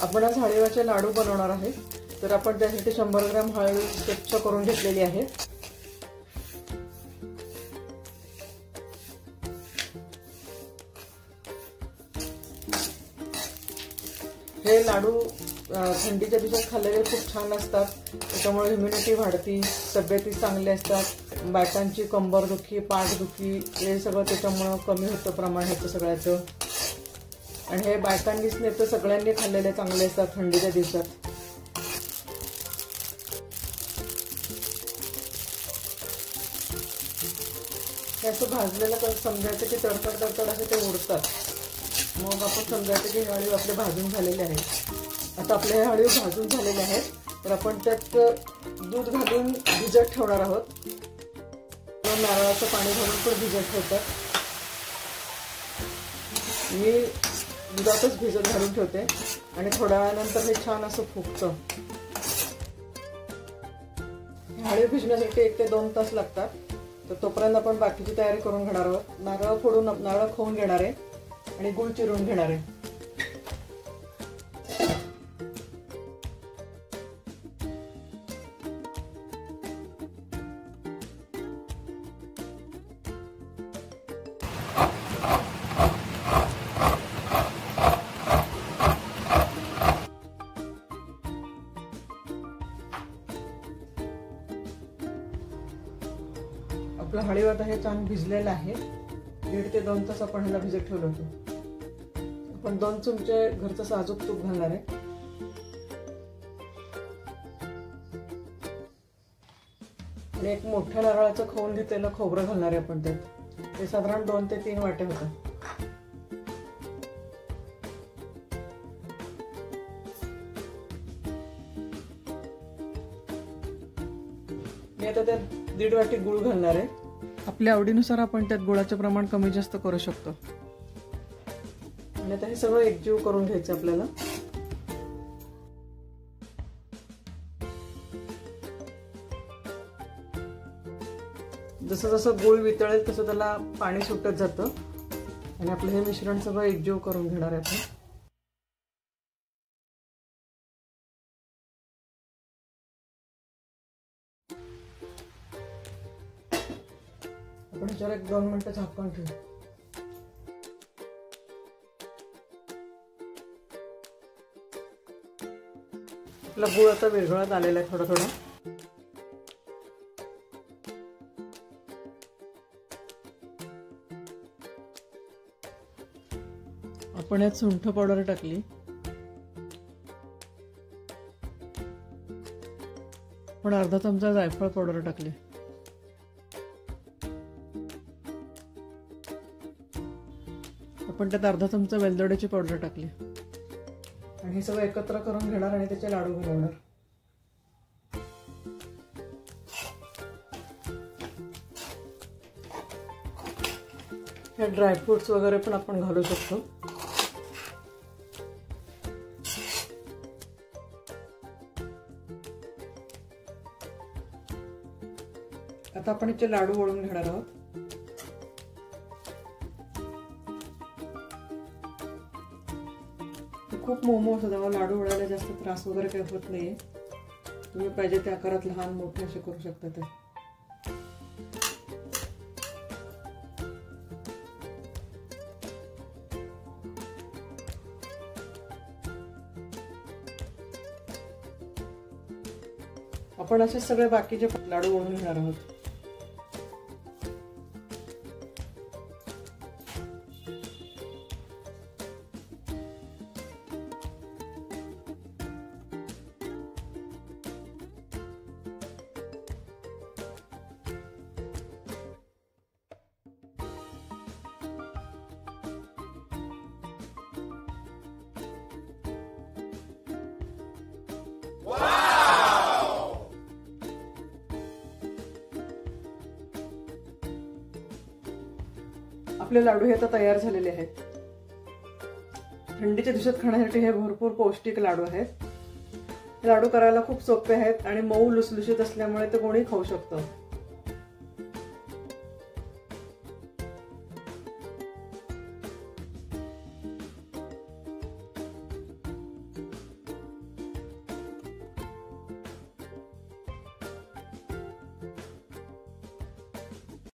आपण आज हळीवाचे लाडू बनवणार आहे। तर आपण त्यासाठी 100 ग्रॅम हळद स्वच्छ करून घेतलेली आहे। हे लाडू थंडीच्या दिवसात खाल्लेले खूप छान असतात, त्यामुळे इम्युनिटी वाढते, तब्येती चांगली असतात, बायकांची कंबरदुखी, पाठदुखी हे सगळं त्याच्यामुळे कमी होतं प्रमाण ह्याचं सगळ्याचं। आणि हे बायकांनीच नाही तर सगळ्यांनी खाल्लेले चांगले असतात थंडीच्या दिवसात। हे असं भाजलेलं समजायचं की तडतड तडतड असे ते उडतात, मग आपण समजायचं की हे हळीव आपले भाजून झालेले आहे। आता आपले हे हळीव भाजून झालेले आहेत, तर आपण त्यात दूध घालून भिजत ठेवणार आहोत। नारळाचं पाणी घालून पण भिजत ठेवतात, मी दुधातच भिजत घालून ठेवते आणि थोड्या वेळानंतर हे छान असं फुगतं। हळीव भिजण्यासाठी 1 ते 2 तास लागतात, तर तोपर्यंत आपण बाकीची तयारी करून घेणार आहोत। नारळ फोडून नारळ खाऊन घेणार आहे आणि गुळ चिरून घेणार आहे। आपला हळीव आता हे छान भिजलेलं आहे। 1.5 ते 2 तास आपण ह्याला भिजत ठेवलं होतं। आपण 2 चमचे घरचं साजूक तूप घालणार आहे आणि 1 मोठ्या नारळाचं खवून घेतलेलं खोबरं घालणार आहे आपण त्यात। ते साधारण 2 ते 3 वाटे होतं। मी आता त्यात 1.5 वाटी गुळ घालणार आहे। आपल्या आवडीनुसार आपण त्यात गुळाचे प्रमाण कमी जास्त करू शकतो। आणि आता हे सगळं एकजीव करून घ्यायचं आपल्याला। जसं जसं गुळ वितळेल तसं त्याला पाणी सुटत जातं आणि आपलं हे मिश्रण सगळं एकजीव करून घेणार आहे आपण। आपण ह्याच्यावर 1-2 मिनिटं झाकून ठेवू। आपला गुळ आता विरघळत आलेला आहे थोडा थोडा। आपण यात सुंठ पावडर टाकली, पण अर्धा चमचा जायफळ पावडर टाकली, आपण त्यात अर्धा चमचा वेलदोड्याची पावडर टाकली आणि हे सगळं एकत्र करून घेणार आणि त्याचे लाडू बनवणार। हे ड्रायफ्रुट्स वगैरे पण आपण घालू शकतो। आता आपण याचे लाडू वळून घेणार आहोत। खूप मऊ असं त्यामुळे लाडू वळायला जास्त त्रास वगैरे काही होत नाहीये। तुम्ही पाहिजे त्या आकारात लहान मोठे असे करू शकता ते। आपण असे सगळे बाकीचे लाडू वळून घेणार आहोत। आपले लाडू हे आता तयार झालेले आहेत। थंडीच्या दिवसात खाण्यासाठी हे भरपूर पौष्टिक लाडू आहेत। लाडू करायला खूप सोपे आहेत आणि मऊ लुसलुशीत असल्यामुळे ते कोणी खाऊ शकतं।